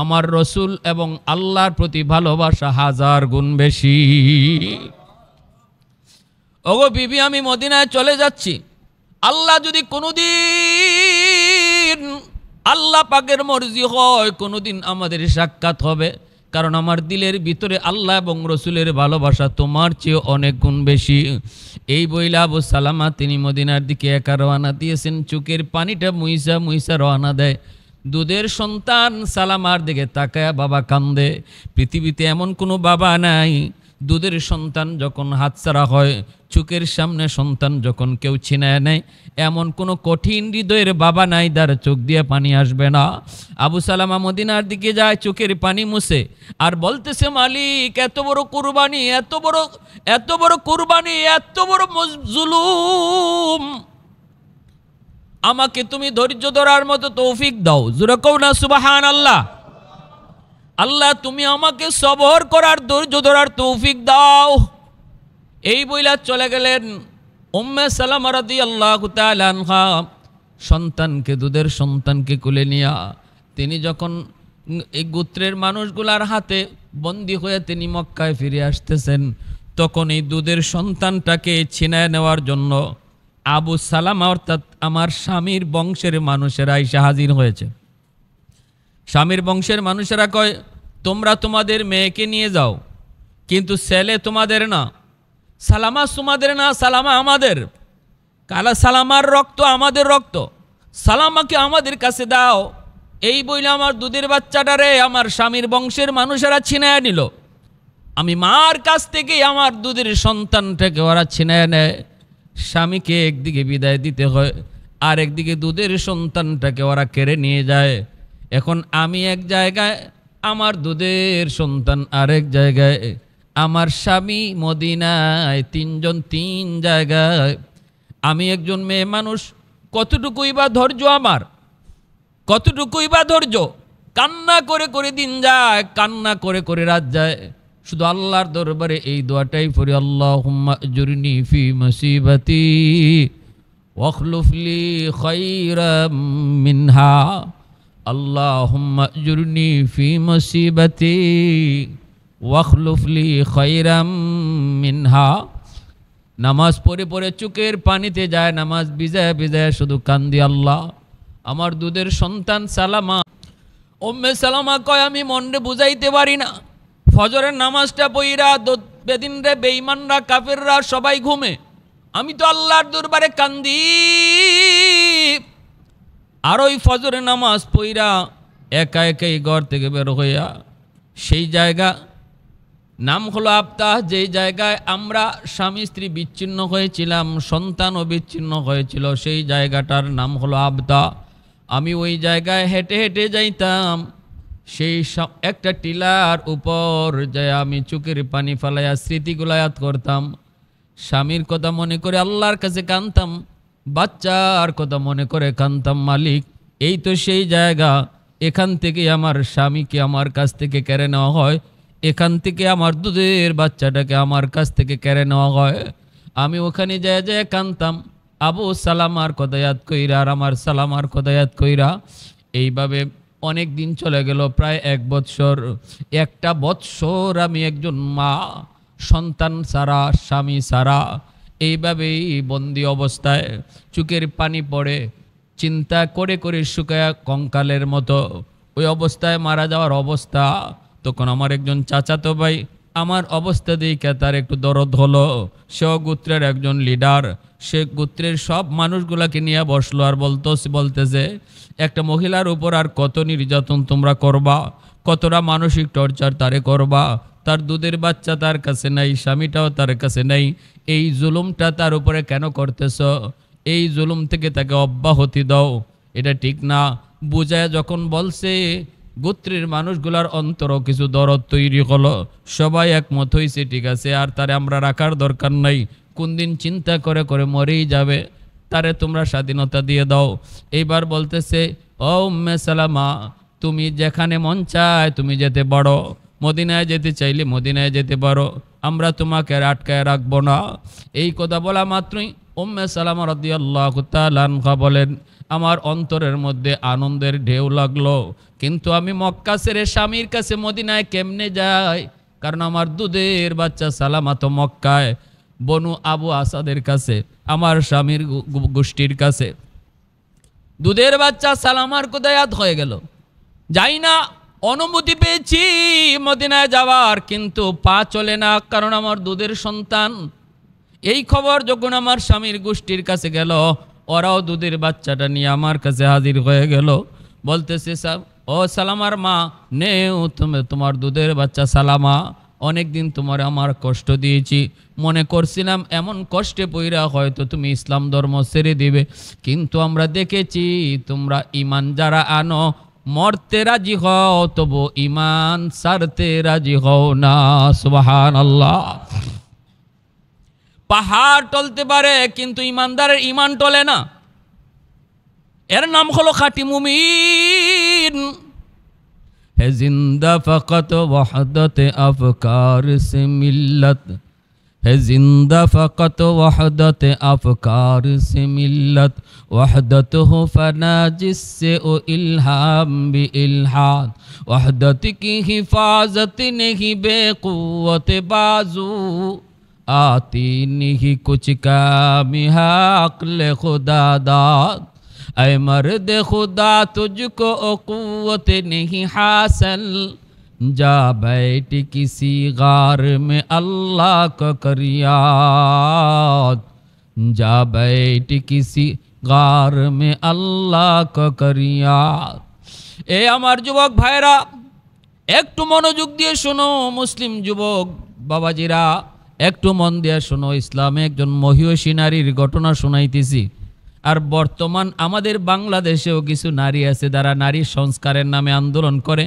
আমার রসুল এবং আল্লাহর প্রতি ভালোবাসা 1000 গুণ বেশি। ওগো বিবি, আমি মদিনায় চলে যাচ্ছি। আল্লাহ যদি কোনোদিন, আল্লাহ পাকের মর্জি হয়, কোনোদিন আমাদের সাক্ষাৎ হবে, কারণ আমার দিলের ভিতরে আল্লাহ এবং রসুলের ভালোবাসা তোমার চেয়ে অনেক গুণ বেশি। এই বইলা আবু সালামা তিনি মদিনার দিকে একা রওনা দিয়েছেন। চোখের পানিটা মুইসা মুইসা রওনা দেয়। দুধের সন্তান সালামার দিকে তাকায়া বাবা কান্দে। পৃথিবীতে এমন কোনো বাবা নাই দুধের সন্তান যখন হাতছাড়া হয়, চোখের সামনে সন্তান যখন কেউ ছিনায় নেয়, এমন কোনো কঠিন হৃদয়ের বাবা নাই যার চোখ দিয়ে পানি আসবে না। আবু সালামা মদিনার দিকে যায়, চোখের পানি মুছে আর বলতেছে, মালিক এত বড় কুরবানি, এত বড় কুরবানি, এত বড় জুলুম, আমাকে তুমি ধৈর্য ধরার মতো তৌফিক দাও। জোরে কও না সুবহানাল্লাহ। আল্লাহ তুমি আমাকে সবর করার, ধৈর্য ধরার তৌফিক দাও। এই বইলা চলে গেলেন উম্মে সালামা রাদিয়াল্লাহু তাআলা আনহা, সন্তানকে, দুধের সন্তানকে কোলে নিয়া তিনি যখন এই গোত্রের মানুষগুলার হাতে বন্দী হয়ে তিনি মক্কায় ফিরে আসতেছেন, তখন এই দুধের সন্তানটাকে ছিনায় নেওয়ার জন্য আবু সালামা অর্থাৎ আমার স্বামীর বংশের মানুষেরা এসে হাজির হয়েছে। স্বামীর বংশের মানুষেরা কয়, তোমরা তোমাদের মেয়েকে নিয়ে যাও, কিন্তু ছেলে তোমাদের না, সালামা তোমাদের না, সালামা আমাদের। কালা সালামার রক্ত আমাদের রক্ত, সালামাকে আমাদের কাছে দাও। এই বইলে আমার দুধের বাচ্চাটারে আমার স্বামীর বংশের মানুষেরা ছিনায় নিল। আমি মার কাছ থেকে আমার দুধের সন্তানটাকে ওরা ছিনায় নেয়। স্বামীকে একদিকে বিদায় দিতে হয়, আর একদিকে দুধের সন্তানটাকে ওরা কেড়ে নিয়ে যায়। এখন আমি এক জায়গায়, আমার দুধের সন্তান আরেক জায়গায়, আমার স্বামী মদিনায়, তিনজন তিন জায়গায়। আমি একজন মেয়ে মানুষ, কতটুকুই বা ধৈর্য আমার, কতটুকুই বা ধৈর্য। কান্না করে করে দিন যায়, কান্না করে করে রাত যায়। শুধু আল্লাহর দরবারে এই দোয়াটাই পড়ি, আল্লাহুম্মা আজুরনি ফি মুসিবাতি ওয়াখলুফ লি খায়রাম মিনহা, আল্লাহুম্মা আজুরনি ফি মুসিবাতি ওয়াখলুফ লি খায়রাম মিনহা। নামাজ পড়ে পড়ে চোখের পানিতে যায়, নামাজ ভিজায় ভিজায় শুধু কান্দি, আল্লাহ আমার দুধের সন্তান সালামা। উম্মে সালামা কয়, আমি মনরে বুঝাইতে পারি না, ফজরের নামাজটা পইরা বেদিন রে বেঈমানরা কাফেররা সবাই ঘুমে, আমি তো আল্লাহর দরবারে কান্দি। আর ওই ফজরের নামাজ পইরা একা একাই ঘর থেকে বের হইয়া সেই জায়গা নাম হলো আবতাহ, যেই জায়গায় আমরা স্বামী স্ত্রী বিচ্ছিন্ন হয়েছিলাম, সন্তানও বিচ্ছিন্ন হয়েছিল, সেই জায়গাটার নাম হলো আবতাহ। আমি ওই জায়গায় হেঁটে হেঁটে যাইতাম, সেই একটা টিলার উপর যায় আমি চোখের পানি ফালাইয়া স্মৃতিগুলায়াত করতাম, স্বামীর কথা মনে করে আল্লাহর কাছে কাঁদতাম, বাচ্চার কথা মনে করে কাঁদতাম। মালিক এই তো সেই জায়গা, এখান থেকে আমার স্বামীকে আমার কাছ থেকে কেড়ে নেওয়া হয়, এখান থেকে আমার দুধের বাচ্চাটাকে আমার কাছ থেকে কেড়ে নেওয়া হয়। আমি ওখানে যায় যায় কাঁদতাম, আবু সালামার কথা ইয়াদ কইরা আর আমার সালামার কথা ইয়াদ কইরা। এইভাবে অনেক দিন চলে গেল, প্রায় 1 বৎসর। একটা বৎসর আমি একজন মা, সন্তান সারা, স্বামী সারা, এইভাবেই বন্দি অবস্থায় চোখের পানি পড়ে, চিন্তা করে করে শুকায়া কঙ্কালের মতো ওই অবস্থায় মারা যাওয়ার অবস্থা। তখন আমার একজন চাচাতো ভাই আমার অবস্থা দেখে তার একটু দরদ হলো, সেও গোত্রের একজন লিডার, সে গোত্রের সব মানুষগুলাকে নিয়ে বসলো আর বলতেছে একটা মহিলার উপর আর কত নির্যাতন তোমরা করবা, কতটা মানসিক টর্চার তারে করবা, তার দুধের বাচ্চা তার কাছে নাই, স্বামীটাও তার কাছে নাই, এই জুলুমটা তার উপরে কেন করতেছ? এই জুলুম থেকে তাকে অব্যাহতি দাও, এটা ঠিক না। বুঝায় যখন বলছে, গোত্রের মানুষগুলার অন্তরও কিছু দরদ তৈরি হলো, সবাই একমত হয়েছে, ঠিক আছে আর তারে আমরা রাখার দরকার নাই, কোন দিন চিন্তা করে করে মরেই যাবে, তারে তোমরা স্বাধীনতা দিয়ে দাও। এইবার বলতেছে, ও উম্মে সালামা, তুমি যেখানে মন চায় তুমি যেতে পারো, মদিনায় যেতে চাইলে মদিনায় যেতে পারো, আমরা তোমাকে আটকায় রাখবো না। এই কথা বলা মাত্রই উম্মে সালামা রাদিয়াল্লাহু তাআলা আনহা বলেন, আমার অন্তরের মধ্যে আনন্দের ঢেউ লাগলো, কিন্তু আমি মক্কা ছেড়ে স্বামীর কাছে মদিনায় কেমনে যাই? কারণ আমার দুধের বাচ্চা সালামা তো মক্কায়, বনু আবু আসাদের কাছে, আমার স্বামীর গোষ্ঠীর কাছে। দুধের বাচ্চা সালামার কোদায়াত হয়ে গেল, যাই না, অনুমতি পেয়েছি মদিনায় যাওয়ার, কিন্তু পা চলে না, কারণ আমার দুধের সন্তান। এই খবর যখন আমার স্বামীর গোষ্ঠীর কাছে গেল, ওরাও দুধের বাচ্চাটা নিয়ে আমার কাছে হাজির হয়ে গেল, বলতেছে ও সালামার মা, নেও তুমি তোমার দুধের বাচ্চা সালামা, অনেক দিন তোমার আমার কষ্ট দিয়েছি, মনে করছিলাম এমন কষ্টে পইরা হয়তো তুমি ইসলাম ধর্ম ছেড়ে দিবে, কিন্তু আমরা দেখেছি তোমরা ইমান যারা আনো মরতে রাজি হও, তবু ইমান ছাড়তে রাজি হও না। সুবহানাল্লাহ। পাহাড় টলতে পারে কিন্তু ইমানদারের ইমান টলে না। এর নাম হলো খাঁটি মুমিন। है जिंदा फ़क़त वहदत अफ़कार से मिल्लत, है जिंदा फ़क़त वहदत अफ़कार से मिल्लत, वहदत हो फ़ना जिससे ओ इल्हाम भी इल्हाद, वहदत की हिफाजत नहीं बेक़ुव्वत बाजू, आती नहीं कुछ कामी है अक़्ल खुदा दाद, ऐ मर्द खुदा तुझको क़ुव्वत नहीं हासिल, जा बैठ किसी गार में अल्लाह को कर याद, जा बैठ किसी गार में अल्लाह को कर याद। ए আমার যুবক ভাইরা, একটু মনোযোগ দিয়ে শোনো। মুসলিম যুবক বাবাজিরা একটু মন দিয়ে শোনো। ইসলামে একজন মহিয়সী নারীর ঘটনা শোনাইতেছি। আর বর্তমান আমাদের বাংলাদেশেও কিছু নারী আছে যারা নারী সংস্কারের নামে আন্দোলন করে।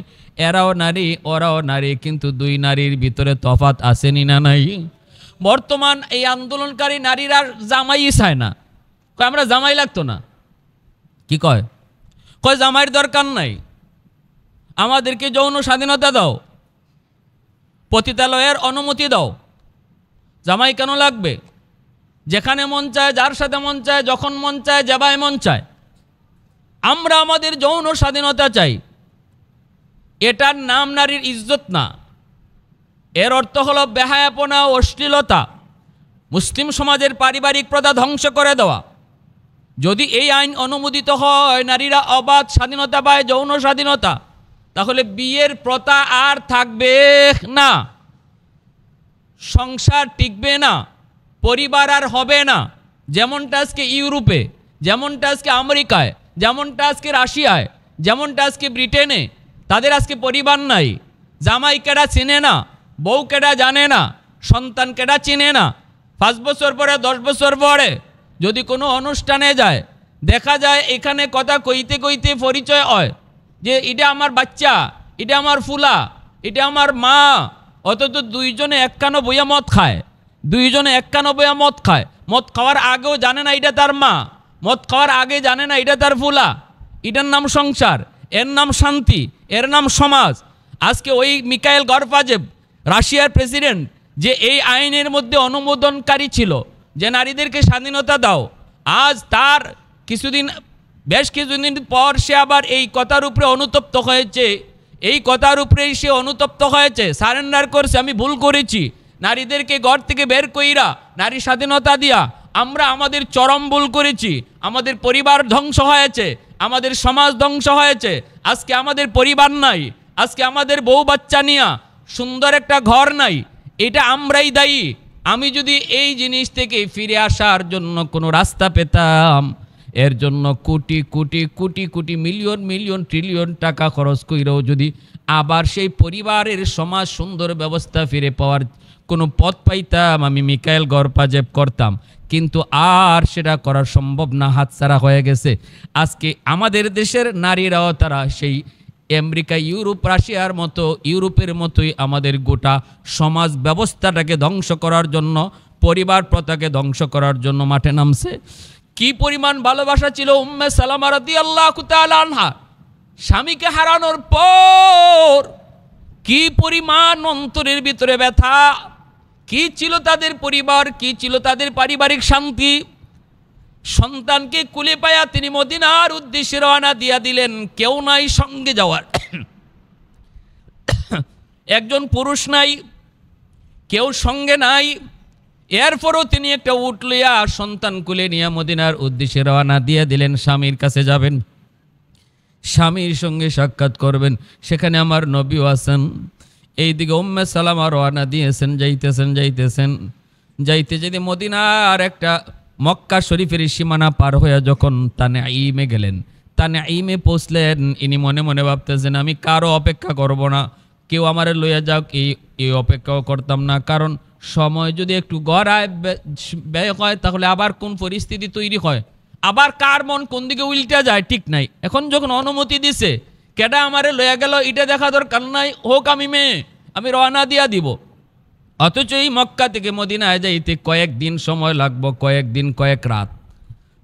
এরাও নারী ওরাও নারী, কিন্তু দুই নারীর ভিতরে তফাৎ আসেনি না নাই? বর্তমান এই আন্দোলনকারী নারীরা জামাই চায় না, কয় আমরা জামাই লাগতো না। কি কয়? কয় জামাইয়ের দরকার নাই, আমাদেরকে যৌন স্বাধীনতা দাও, পতিতালয়ের অনুমতি দাও, জামাই কেন লাগবে? যেখানে মন চায়, যার সাথে মন চায়, যখন মন চায়, যেভাবে মন চায়, আমরা আমাদের যৌন স্বাধীনতা চাই। এটার নাম নারীর ইজ্জত না, এর অর্থ হলো বেহায়াপনা, অশ্লীলতা, মুসলিম সমাজের পারিবারিক প্রথা ধ্বংস করে দেওয়া। যদি এই আইন অনুমোদিত হয়, নারীরা অবাধ স্বাধীনতা পায়, যৌন স্বাধীনতা, তাহলে বিয়ের প্রথা আর থাকবে না, সংসার টিকবে না, পরিবার আর হবে না। যেমনটা আজকে ইউরোপে, যেমনটা আজকে আমেরিকায়, যেমনটা আজকে রাশিয়ায়, যেমনটা আজকে ব্রিটেনে, তাদের আজকে পরিবার নাই। জামাই কেডা চেনে না, বউ কেডা জানে না, সন্তান কেডা চিনে না। 5 বছর পরে 10 বছর পরে যদি কোনো অনুষ্ঠানে যায়, দেখা যায় এখানে কথা কইতে কইতে পরিচয় হয় যে এটা আমার বাচ্চা, এটা আমার ফুলা, এটা আমার মা। অথচ দুইজনে 91 বইয়া মদ খায়, দুইজনে 91 বইয়া মদ খায়। মদ খাওয়ার আগেও জানে না এটা তার মা, মদ খাওয়ার আগে জানে না এটা তার ফুলা। এটার নাম সংসার, এর নাম শান্তি, এর নাম সমাজ। আজকে ওই মিকাইল গরবাচেভ, রাশিয়ার প্রেসিডেন্ট, যে এই আইনের মধ্যে অনুমোদনকারী ছিল যে নারীদেরকে স্বাধীনতা দাও, আজ তার বেশ কিছুদিন পর সে আবার এই কথার উপরে অনুতপ্ত হয়েছে। এই কথার উপরেই সে অনুতপ্ত হয়েছে, সারেন্ডার করছে, আমি ভুল করেছি। নারীদেরকে ঘর থেকে বের কইরা নারী স্বাধীনতা দিয়া আমরা আমাদের চরম ভুল করেছি। আমাদের পরিবার ধ্বংস হয়েছে, আমাদের সমাজ ধ্বংস হয়েছে। আজকে আমাদের পরিবার নাই, আজকে আমাদের বউ বাচ্চা নিয়া সুন্দর একটা ঘর নাই। এটা আমরাই দায়ী। আমি যদি এই জিনিস থেকে ফিরে আসার জন্য কোনো রাস্তা পেতাম, এর জন্য crore crore crore crore million million trillion টাকা খরচ কইরাও যদি আবার সেই পরিবারের সমাজ সুন্দর ব্যবস্থা ফিরে পাওয়ার কোনো পথ পাইতাম, আমি মিকাইল গরবাচেভ করতাম। কিন্তু আর সেটা করা সম্ভব না, হাতছাড়া হয়ে গেছে। আজকে আমাদের দেশের নারীরাও তারা সেই আমেরিকা, ইউরোপ, রাশিয়ার মতো, ইউরোপের মতোই আমাদের গোটা সমাজ ব্যবস্থাটাকে ধ্বংস করার জন্য, পরিবার প্রথাকে ধ্বংস করার জন্য মাঠে নামছে। কি পরিমাণ ভালোবাসা ছিল উম্মে সালামা রাদিয়াল্লাহু তাআলা আনহা। স্বামীকে হারানোর পর কি পরিমাণ অন্তরের ভিতরে ব্যথা, কি ছিল তাদের পরিবার, কি ছিল তাদের পারিবারিক শান্তি। সন্তানকে কুলে পায়া তিনি মদিনার উদ্দেশ্যে রওনা দিয়া দিলেন, কেউ নাই সঙ্গে যাওয়ার, একজন পুরুষ নাই, কেউ সঙ্গে নাই। এরপরও তিনি একটা উট লইয়া সন্তান কুলে নিয়ে মদিনার উদ্দেশ্যে রওনা দিয়ে দিলেন। স্বামীর কাছে যাবেন, স্বামীর সঙ্গে সাক্ষাৎ করবেন। সেখানে আমার নবীও আছেন। এইদিকে উম্মে সালামা রওনা দিয়েছেন, যাইতে যেতে মদিনার একটা মক্কা শরীফের সীমানা পার হয়ে যখন তানঈমে গেলেন, তানঈমে পৌঁছলেন, ইনি মনে মনে ভাবতেছেন আমি কারো অপেক্ষা করব না, কেউ আমারে লইয়া যাক, এই অপেক্ষাও করতাম না, কারণ সময় যদি একটু গড়ায় ব্যয় হয় তাহলে আবার কোন পরিস্থিতি তৈরি হয়, আবার কার মন কোন দিকে উল্টা যায় ঠিক নাই। এখন যখন অনুমতি দিছে, কেডা আমারে লইয়া গেল এটা দেখা দরকার নাই, হোক আমি রওনা দিয়া দিব। অথচ এই মক্কা থেকে মদিনায় যাইতে কয়েকদিন সময় লাগবো, কয়েকদিন কয়েক রাত।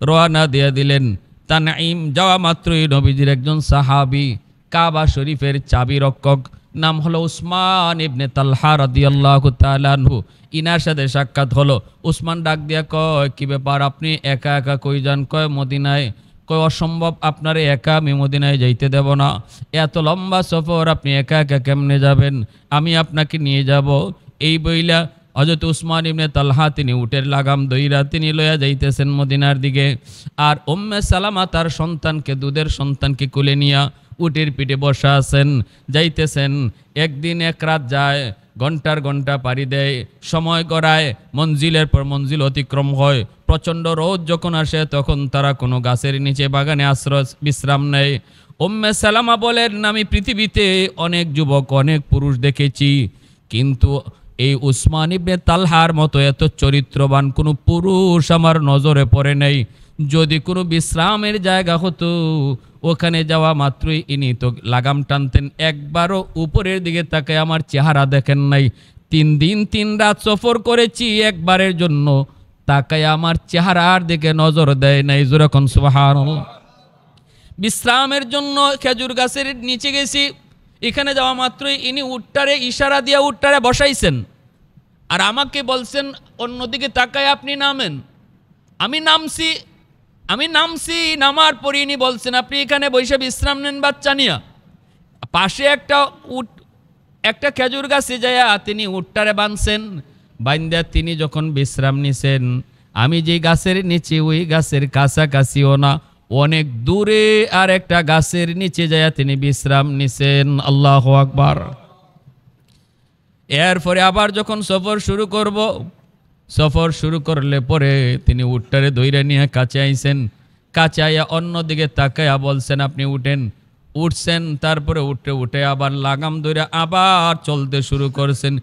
রওনা দিয়ে দিলেন। তানঈম যাওয়া মাত্রই নবীজির একজন সাহাবী, কাবা শরীফের চাবি রক্ষক, নাম হলো উসমান ইবনে তালহা রাদিয়াল্লাহু তাআলা আনহু, ইনার সাথে সাক্ষাৎ হলো। উসমান ডাক দিয়া কয়, কি ব্যাপার, আপনি একা একা কই যান? কয় মদিনায়। কয় অসম্ভব, আপনারে একা আমি মদিনায় যাইতে দেব না, এত লম্বা সফর আপনি একা একা কেমনে যাবেন, আমি আপনাকে নিয়ে যাব। এই বইলা হযরত উসমান ইবনে তালহা তিনি উটের লাগাম দইরা তিনি লইয়া যাইতেছেন মদিনার দিকে। আর উম্মে সালামা তার সন্তানকে, দুধের সন্তানকে কোলে নিয়া উটের পিঠে বসা আছেন, যাইতেছেন। একদিন এক রাত যায়, ঘন্টার ঘন্টা পাড়ি দেয়, সময় গড়ায়, মঞ্জিলের পর মঞ্জিল অতিক্রম হয়। প্রচণ্ড রোদ যখন আসে তখন তারা কোনো গাছের নিচে বাগানে আশ্রয় বিশ্রাম নেয়। উম্মে সালামা বলেন, আমি পৃথিবীতে অনেক যুবক অনেক পুরুষ দেখেছি, কিন্তু এই উসমান ইবনে তালহার মতো এত চরিত্রবান কোনো পুরুষ আমার নজরে পড়ে নেই। যদি কোনো বিশ্রামের জায়গা হতো, ওখানে যাওয়া মাত্রই ইনি তো লাগাম টানতেন, একবারও উপরের দিকে তাকে আমার চেহারা দেখেন নাই। 3 দিন 3 রাত সফর করেছি, একবারের জন্য তাকে আমার চেহারার দিকে নজর দেয় নাই। যেরকম সুবহানাল্লাহ। বিশ্রামের জন্য খেজুর গাছের নিচে গেছি, এখানে যাওয়া মাত্রই ইনি উটটারে ইশারা দিয়া উটটারে বসাইছেন, আর আমাকে বলছেন অন্যদিকে তাকায় আপনি নামেন। আমি নামছি, নামার পরে ইনি বলছেন আপনি এখানে বসে বিশ্রাম নেন বাচ্চা নিয়া। পাশে একটা খেজুর গাছে যায়া তিনি উটটারে বাঁধছেন, বাইন্দা তিনি যখন বিশ্রাম নিছেন, আমি যে গাছের নিচে ওই গাছের কাছাকাছিও না, অনেক দূরে আর একটা গাছের নিচে যায় তিনি বিশ্রাম নিছেন। আল্লাহু আকবার। এরপরে আবার যখন সফর শুরু করলে পরে তিনি উটটারে দইরা নিয়ে কাছে আইছেন। কাছে আইয়া অন্যদিকে তাকাইয়া বলছেন আপনি উঠেন। উঠছেন, তারপরে উঠে আবার লাগাম দইরা আবার চলতে শুরু করছেন।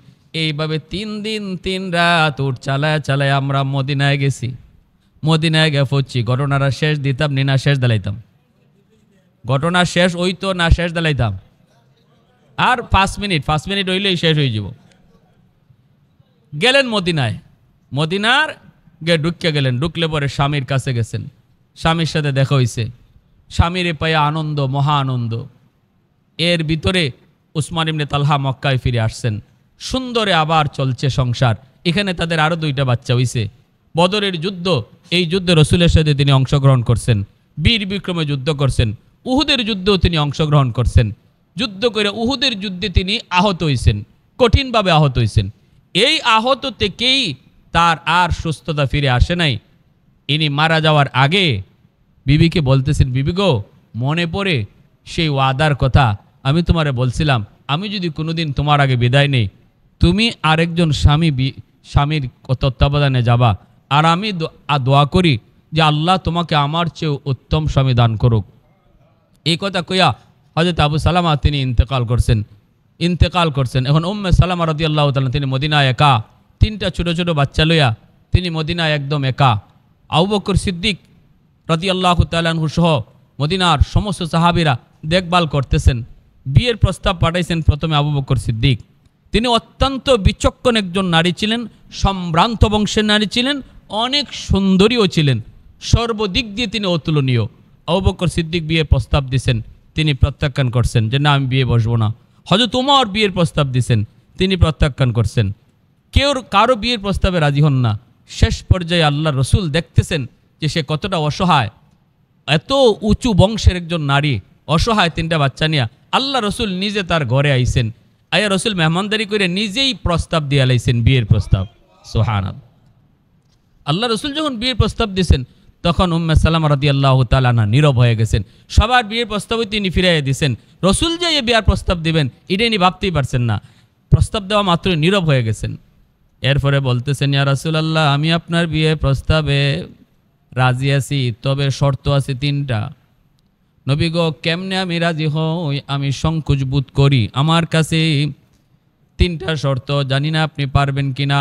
এইভাবে 3 দিন 3 রাত উট চালায় আমরা মদিনায় গেছি। মদিনায় গে পড়ছি, ঘটনাটা শেষ দিতাম নি না শেষ দালাইতাম? ঘটনা শেষ হইতো না শেষ দালাইতাম? আর 5 মিনিট হইলেই শেষ হয়ে যাব। গেলেন মদিনার গে ঢুকে গেলেন। ঢুকলে পরে স্বামীর কাছে গেছেন, স্বামীর সাথে দেখা হইছে। স্বামীরে পাইয়া আনন্দ, মহা আনন্দ। এর ভিতরে উসমান ইবনে তালহা মক্কায় ফিরে আসছেন। সুন্দরে আবার চলছে সংসার। এখানে তাদের আরো 2টা বাচ্চা হইছে। বদরের যুদ্ধ, এই যুদ্ধে রসুলের সাথে তিনি অংশগ্রহণ করছেন, বীর বিক্রমে যুদ্ধ করছেন। উহুদের যুদ্ধেও তিনি অংশগ্রহণ করছেন। যুদ্ধ করে উহুদের যুদ্ধে তিনি আহত হইছেন, কঠিনভাবে আহত হইছেন। এই আহত থেকেই তার আর সুস্থতা ফিরে আসে নাই। ইনি মারা যাওয়ার আগে বিবিকে বলতেছেন, বিবি গো, মনে পড়ে সেই ওয়াদার কথা, আমি তোমারে বলছিলাম আমি যদি কোনোদিন তোমার আগে বিদায় নেই, তুমি আরেকজন স্বামীর তত্ত্বাবধানে যাবা, আর আমি দোয়া করি যে আল্লাহ তোমাকে আমার চেয়েও উত্তম স্বামী দান করুক। এই কথা কইয়া হযরত আবু সালামা তিনি ইন্তেকাল করছেন। এখন উম্মে সালামা রাদিয়াল্লাহু তাআলা তিনি মদিনায় একা, 3টা ছোট ছোট বাচ্চা লইয়া তিনি মদিনায় একদম একা। আবু বকর সিদ্দিক রাদিয়াল্লাহু তাআলা আনহু সহ মদিনার সমস্ত সাহাবীরা দেখভাল করতেছেন। বিয়ের প্রস্তাব পাঠাইছেন প্রথমে আবু বকর সিদ্দিক। তিনি অত্যন্ত বিচক্ষণ একজন নারী ছিলেন, সম্ভ্রান্ত বংশের নারী ছিলেন, অনেক সুন্দরীও ছিলেন, সর্বদিক দিয়ে তিনি অতুলনীয়। আবু বকর সিদ্দিক বিয়ের প্রস্তাব দিয়েছেন, তিনি প্রত্যাখ্যান করছেন যে না, আমি বিয়ে বসবো না। হযরত ওমর বিয়ের প্রস্তাব দিয়েছেন, তিনি প্রত্যাখ্যান করছেন। কারো বিয়ের প্রস্তাবে রাজি হন না। শেষ পর্যায়ে আল্লাহ রসুল দেখতেছেন যে সে কতটা অসহায়, এত উঁচু বংশের একজন নারী, অসহায় 3টা বাচ্চা নিয়ে আল্লাহ রসুল নিজে তার ঘরে আইছেন। আয়া রসুল মেহমানদারি করে নিজেই প্রস্তাব দিয়ে লাইছেন, বিয়ের প্রস্তাব। সুবহানাল্লাহ। আল্লাহ রসুল যখন বিয়ের প্রস্তাব দিয়েছেন তখন উম্মে সালামা রাদিয়াল্লাহু তাআলা আনহা নীরব হয়ে গেছেন। সবার বিয়ের প্রস্তাবই তিনি ফিরাইয়া দিয়েছেন। রসুল যে এই বিয়ার প্রস্তাব দিবেন এটা ইনি ভাবতেই পারছেন না। প্রস্তাব দেওয়া মাত্রই নীরব হয়ে গেছেন। এরপরে বলতেছেন, ইয়া রাসূলুল্লাহ, আমি আপনার বিয়ের প্রস্তাবে রাজি আছি, তবে শর্ত আছে 3টা। নবী গো কেমনে আমি রাজি হই, আমি সংকোচ বোধ করি। আমার কাছে 3টা শর্ত, জানি না আপনি পারবেন কিনা,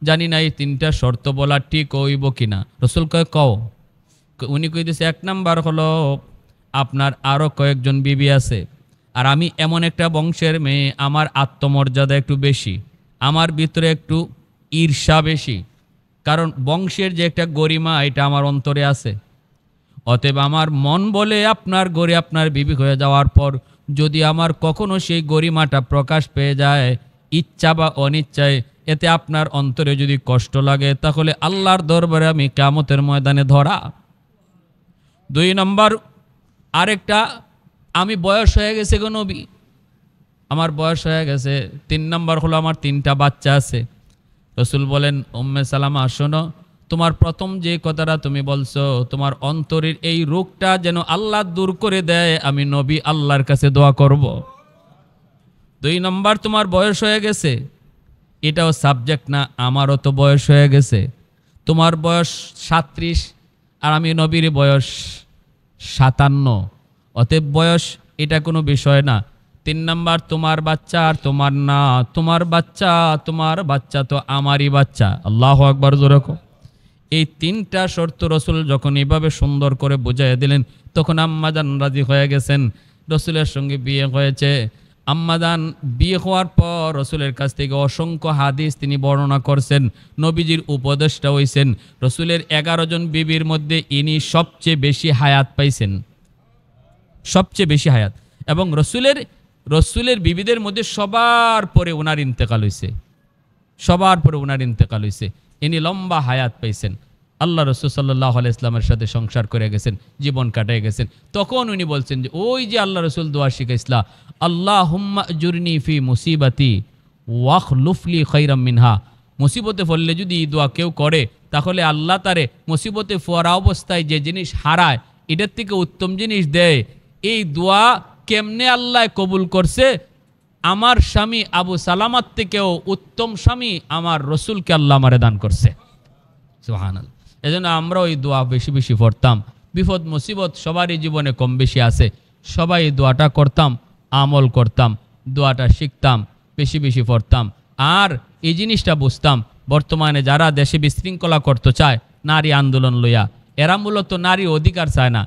জানি না এই 3টা শর্ত বলা ঠিক হইব কিনা। রসুল কয় কও। উনি কইতেছে 1 নাম্বার হলো আপনার আরও কয়েকজন বিবি আছে, আর আমি এমন একটা বংশের মেয়ে, আমার আত্মমর্যাদা একটু বেশি, আমার ভিতরে একটু ঈর্ষা বেশি, কারণ বংশের যে একটা গরিমা এটা আমার অন্তরে আছে। অতএব আমার মন বলে আপনার গড়ে আপনার বিবি হয়ে যাওয়ার পর যদি আমার কখনো সেই গরিমাটা প্রকাশ পেয়ে যায়, ইচ্ছা বা অনিচ্ছায়, এতে আপনার অন্তরে যদি কষ্ট লাগে, তাহলে আল্লাহর দরবারে আমি কিয়ামতের ময়দানে ধরা। 2 নম্বর আরেকটা, আমি বয়স হয়ে গেছে গো নবী, আমার বয়স হয়ে গেছে। 3 নম্বর হলো আমার 3টা বাচ্চা আছে। রসুল বলেন, উম্মে সালামা শোনো, তোমার প্রথম যে কথাটা তুমি বলছো, তোমার অন্তরের এই রোগটা যেন আল্লাহ দূর করে দেয়, আমি নবী আল্লাহর কাছে দোয়া করব। 2 নম্বর, তোমার বয়স হয়ে গেছে, এটাও সাবজেক্ট না, আমারও তো বয়স হয়ে গেছে। তোমার বয়স 37 আর আমি নবীর বয়স 57, অতএব বয়স এটা কোনো বিষয় না। 3 নম্বর, তোমার বাচ্চা আর তোমার না, তোমার বাচ্চা তো আমারই বাচ্চা। আল্লাহু আকবার, জোরে কও। এই 3টা শর্ত রসুল যখন এইভাবে সুন্দর করে বুঝাইয়া দিলেন, তখন আম্মাজান রাজি হয়ে গেছেন। রসুলের সঙ্গে বিয়ে হয়েছে। আম্মাজান বিয়ে হওয়ার পর রসুলের কাছ থেকে অসংখ্য হাদিস তিনি বর্ণনা করছেন, নবীজির উপদেষ্টা হইছেন। রসুলের 11 জন বিবির মধ্যে ইনি সবচেয়ে বেশি হায়াত পাইছেন, সবচেয়ে বেশি হায়াত। এবং রসুলের বিবিদের মধ্যে সবার পরে ওনার ইন্তেকাল হয়েছে, সবার পরে ওনার ইন্তেকাল হয়েছে। ইনি লম্বা হায়াত পাইছেন। আল্লাহ রসুল সাল্লাল্লাহু আলাইহি ওয়াসাল্লামের সাথে সংসার করে গেছেন, জীবন কাটায় গেছেন। তখন উনি বলছেন যে ওই যে আল্লাহ রসুল দোয়া শিখাইছিলা, আল্লাহুম্মা আজুরনি ফি মুসিবাতি ওয়াখলুফলি খাইরাম মিনহা। মুসিবতে পড়লে যদি এই দোয়া কেউ করে, তাহলে আল্লাহ তারে মুসিবতে পড়া অবস্থায় যে জিনিস হারায়, এটার থেকে উত্তম জিনিস দেয়। এই দোয়া কেমনে আল্লাহ কবুল করছে? আমার স্বামী আবু সালামার থেকেও উত্তম স্বামী আমার রসুলকে আল্লাহ আমারে দান করছে। সুবহানাল্লাহ। এজন্য আমরা ওই দোয়া বেশি বেশি পড়তাম। বিপদ মুসিবত সবারই জীবনে কম বেশি আছে, সবাই এই দোয়াটা করতাম, আমল করতাম, দোয়াটা শিখতাম, বেশি বেশি পড়তাম। আর এই জিনিসটা বুঝতাম, বর্তমানে যারা দেশে বিশৃঙ্খলা করতে চায় নারী আন্দোলন লইয়া, এরা মূলত নারী অধিকার চায় না,